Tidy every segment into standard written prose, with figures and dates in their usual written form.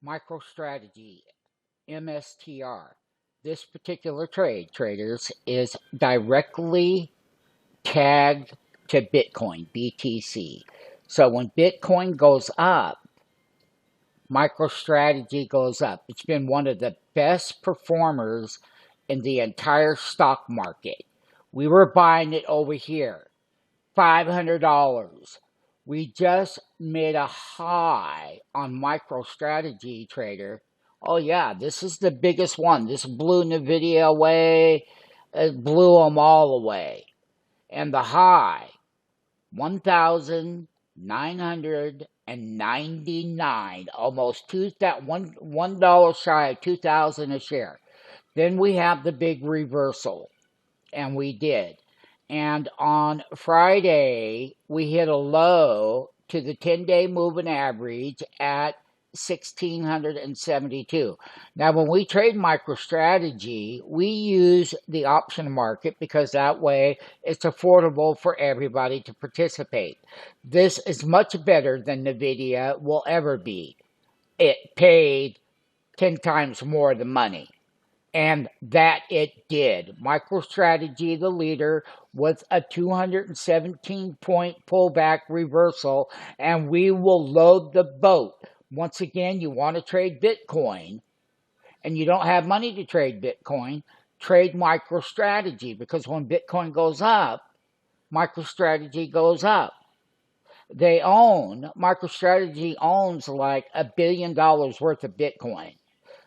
MicroStrategy, MSTR. This particular trade, traders, is directly tagged to Bitcoin, BTC. So when Bitcoin goes up, MicroStrategy goes up. It's been one of the best performers in the entire stock market. We were buying it over here, $500. We just made a high on MicroStrategy trader. Oh yeah, this is the biggest one. This blew NVIDIA away. It blew them all away. And the high, 1,999, almost $1 shy of 2,000 a share. Then we have the big reversal, and we did. And on Friday, we hit a low to the 10-day moving average at 1,672. Now, when we trade MicroStrategy, we use the option market because that way it's affordable for everybody to participate. This is much better than NVIDIA will ever be. It paid 10 times more the money. And that it did. MicroStrategy, the leader, with a 217-point pullback reversal, and we will load the boat. Once again, you want to trade Bitcoin, and you don't have money to trade Bitcoin, trade MicroStrategy, because when Bitcoin goes up, MicroStrategy goes up. MicroStrategy owns like $1 billion worth of Bitcoin.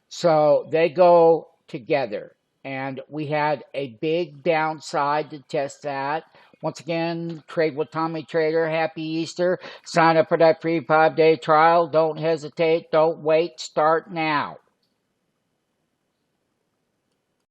So they go together, and we had a big downside to test that. Once again, trade with Tommy Trader. Happy Easter. Sign up for that free 5-day trial. Don't hesitate. Don't wait. Start now.